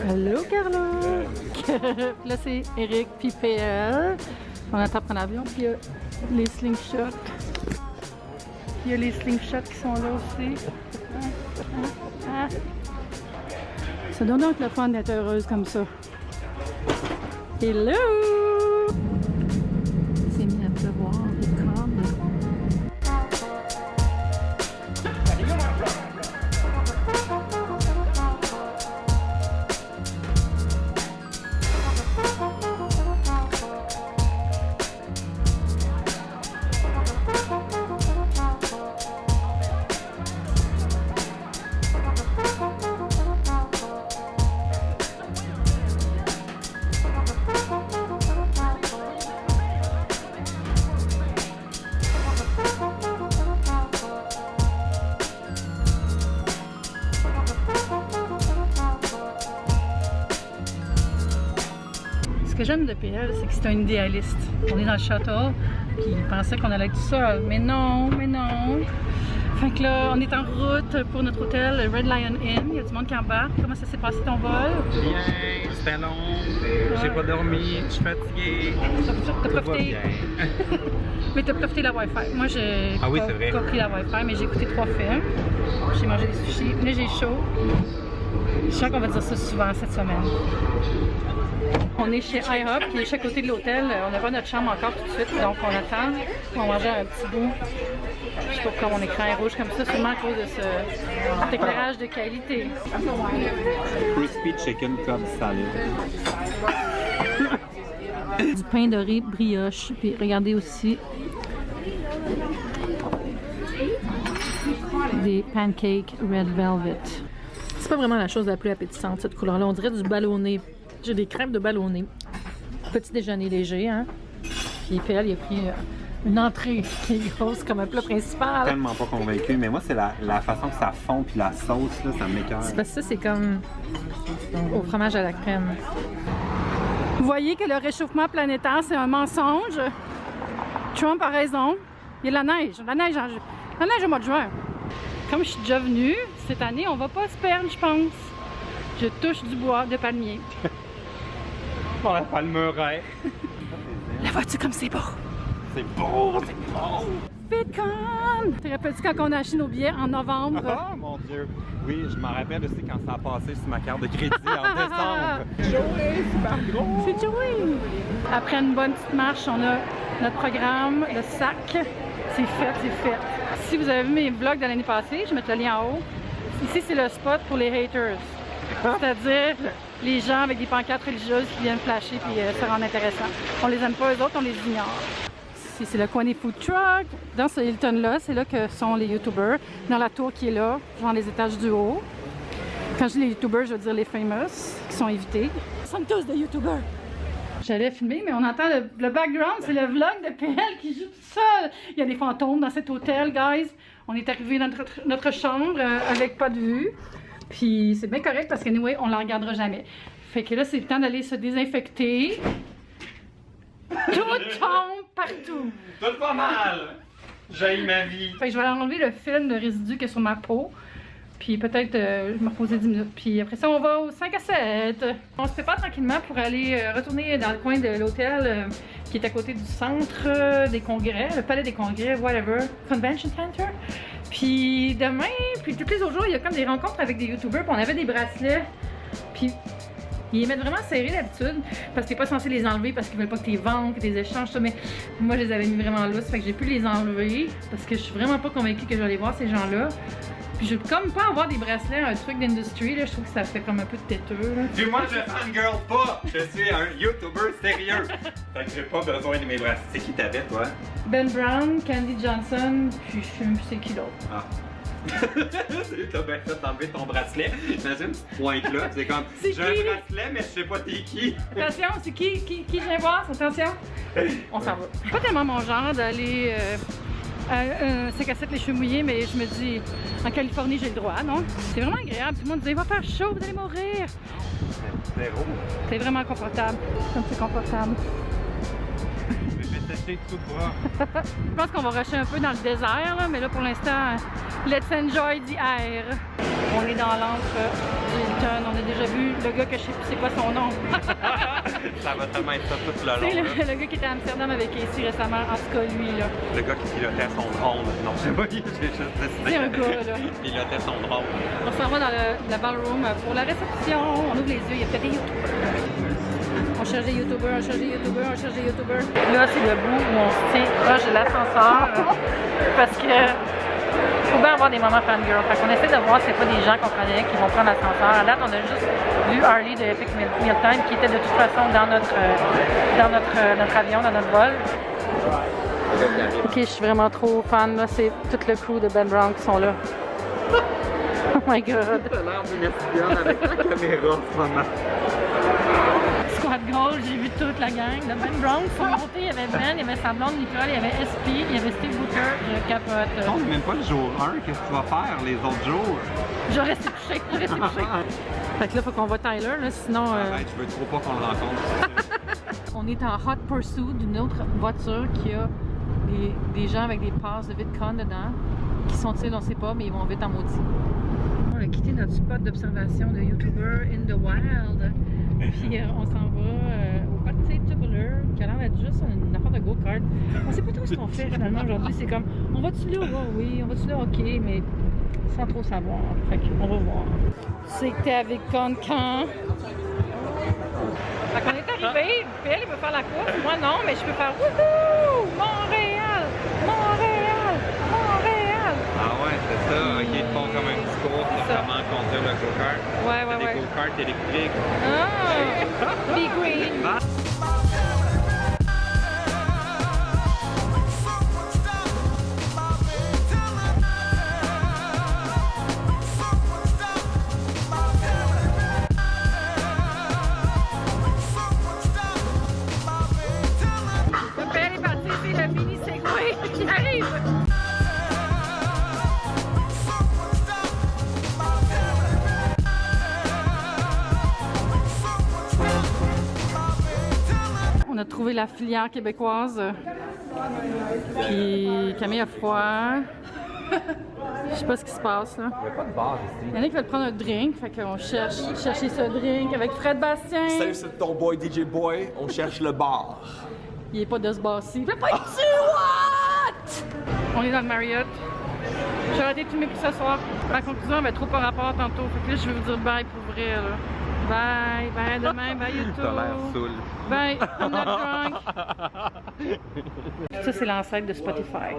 Allô, Carla! Là, c'est Eric puis PL. On attend pour l'avion, puis il y a les slingshots. Il y a les slingshots qui sont là aussi. Ça donne donc le fun d'être heureuse comme ça. Hello! C'est mis à pleuvoir, les cordes. Ce que j'aime de PL, c'est que c'est un idéaliste. On est dans le château, puis il pensait qu'on allait être tout seul. Mais non, mais non. Fait que là, on est en route pour notre hôtel, le Red Lion Inn. Il y a du monde qui embarque. Comment ça s'est passé ton vol? Bien, c'était long. J'ai pas dormi, je suis fatiguée. T'as profité? Mais t'as profité de la Wi-Fi. Moi, j'ai pas pris la Wi-Fi, mais j'ai écouté 3 films. J'ai mangé des sushis. Là, j'ai chaud. Je sens qu'on va dire ça souvent cette semaine. On est chez IHOP, qui est chaque côté de l'hôtel. On n'a pas notre chambre encore tout de suite, donc on attend. On va manger un petit bout. Je trouve que mon écran est rouge comme ça, sûrement à cause de cet éclairage de qualité. Crispy chicken club salad. Du pain doré brioche. Puis regardez aussi des pancakes red velvet. C'est pas vraiment la chose la plus appétissante, cette couleur-là. On dirait du ballonné. J'ai des crêpes de ballonné. Petit déjeuner léger, hein. Puis PL, il a pris une entrée qui est grosse comme un plat principal. Tellement pas convaincu, mais moi, c'est la façon que ça fond puis la sauce, là, ça m'écoeure. C'est parce que ça, c'est comme au fromage à la crème. Vous voyez que le réchauffement planétaire, c'est un mensonge. Trump a raison. Il y a de la neige. La neige au mois de juin. Comme je suis déjà venue, cette année, on va pas se perdre, je pense. Je touche du bois de palmier. Pour la palmeraie. La vois-tu comme c'est beau? C'est beau, c'est beau! Bitcoin! Te rappelles-tu quand on a acheté nos billets en novembre? Oh mon Dieu! Oui, je m'en rappelle aussi quand ça a passé sur ma carte de crédit en décembre. Joey, super gros! C'est Joey! Après une bonne petite marche, on a notre programme, le sac. C'est fait, c'est fait. Si vous avez vu mes vlogs de l'année passée, je vais mettre le lien en haut. Ici, c'est le spot pour les haters. C'est-à-dire les gens avec des pancartes religieuses qui viennent flasher et se rendre intéressant. On les aime pas, eux autres, on les ignore. Ici, c'est le coin des food trucks. Dans ce Hilton-là, c'est là que sont les YouTubers. Dans la tour qui est là, genre les étages du haut. Quand je dis les YouTubers, je veux dire les famous, qui sont invités. Ils sont tous des YouTubers. J'allais filmer, mais on entend le background, c'est le vlog de PL qui joue tout seul. Il y a des fantômes dans cet hôtel, guys. On est arrivé dans notre chambre avec pas de vue. Puis c'est bien correct parce que anyway, on la regardera jamais. Fait que là, c'est le temps d'aller se désinfecter. Tout tombe partout. Tout pas mal! J'ai ma vie. Fait que je vais enlever le film de résidu qui est sur ma peau. Puis peut-être je me reposer 10 minutes. Puis après ça, on va au 5 à 7. On se prépare tranquillement pour aller retourner dans le coin de l'hôtel qui est à côté du centre des congrès, le palais des congrès, whatever, Convention Center. Puis demain, puis tous les autres jours, il y a comme des rencontres avec des YouTubers. Puis on avait des bracelets. Puis ils les mettent vraiment serrés d'habitude parce que t'es pas censé les enlever parce qu'ils veulent pas que tu les vendes, que tu les échanges, ça. Mais moi, je les avais mis vraiment lousses. Fait que j'ai pu les enlever parce que je suis vraiment pas convaincue que je vais aller voir ces gens-là. Puis je veux comme pas avoir des bracelets, un truc d'industrie, là, je trouve que ça fait comme un peu de têteux, là. Puis moi, je fangirl pas! Je suis un YouTuber sérieux! Fait que j'ai pas besoin de mes bracelets. C'est qui t'avais, toi? Ben Brown, Candy Johnson, puis je sais même plus c'est qui l'autre. Ah. T'as bien fait d'enlever ton bracelet. Imagine cette pointe-là, c'est comme j'ai un bracelet, mais je sais pas t'es qui. Attention, c'est qui je viens voir? Attention! On s'en va. C'est pas tellement mon genre d'aller à 5 à 7 les cheveux mouillés, mais je me dis, en Californie, j'ai le droit, non? C'est vraiment agréable. Tout le monde disait, il va faire chaud, vous allez mourir. Zéro. C'est vraiment confortable. Comme c'est confortable. Je vais mettre acheter tout bras. Je pense qu'on va rusher un peu dans le désert, là, mais là pour l'instant, let's enjoy the air. On est dans l'antre du Hilton. On a déjà vu le gars que je sais plus c'est quoi son nom. Ça va tellement être ça tout le long. C'est le gars qui était à Amsterdam avec Casey récemment, en tout cas lui là. Le gars qui pilotait son drone. Non, je sais pas, j'ai juste décidé. C'est un gars là. Il pilotait son drone. On s'en va dans la ballroom pour la réception. On ouvre les yeux, il y a peut-être des youtubeurs. On cherche des youtubeurs, on cherche des youtubeurs, on cherche des youtubeurs. Là, c'est le bout où on se tient proche de l'ascenseur parce que faut bien avoir des moments fangirl. Fait qu'on essaie de voir c'est pas des gens qu'on connaît qui vont prendre l'ascenseur. À date, on a juste vu Harley de Epic Mealtime qui était de toute façon dans notre avion, dans notre vol. Ok, je suis vraiment trop fan. Là, c'est tout le crew de Ben Brown qui sont là. Oh my god. T'as l'air d'une espionne avec la caméra en ce moment. Squad Gold, j'ai vu toute la gang de Ben Brown qui sont montés. Il y avait Ben, il y avait sa blonde Nicole, il y avait SP, il y avait Steve Booker, je capote. Non, c'est même pas le jour 1, qu'est-ce que tu vas faire les autres jours? Je vais rester couché, je vais rester couché. Fait que là, faut qu'on voit Tyler, là, sinon... Je veux trop pas qu'on le rencontre. On est en hot pursuit d'une autre voiture qui a des gens avec des passes de VidCon dedans, qui sont ils on sait pas, mais ils vont vite en maudit. On a quitté notre spot d'observation de YouTuber in the wild. Puis on s'en va au parc Tubular, qui a l'air d'être juste une affaire de go-kart. On sait pas trop ce qu'on fait finalement aujourd'hui. C'est comme, on va-tu là? Oh, oui, on va-tu là? Ok, mais sans trop savoir. Fait qu'on va voir. Tu sais que t'es avec Con quand? Fait qu'on est arrivé, puis elle veut faire la course. Moi non, mais je peux faire wouhou! Montréal! Montréal! Montréal! Ah ouais, c'est ça. Ok, ils te font comme un petit cours sur comment conduire le go-kart. Ouais. Des go-karts électriques. Ah! Be green! On a trouvé la filière québécoise. Puis Camille a froid. Je sais pas ce qui se passe là. Il n'y a pas de bar ici. Il y en a qui veulent prendre un drink, fait qu'on chercher ce drink avec Fred Bastien. Salut, c'est ton boy DJ Boy, on cherche le bar. Il est pas de ce bar-ci. Fais pas dessus, what? On est dans le Marriott. J'ai arrêté de filmer pour ce soir. Ma conclusion avait trop par rapport tantôt. Fait que là, je vais vous dire bye pour vrai là. Bye, bye à demain, bye YouTube. T'as l'air saoul. Bye, I'm not drunk. Ça, c'est l'ancêtre de Spotify.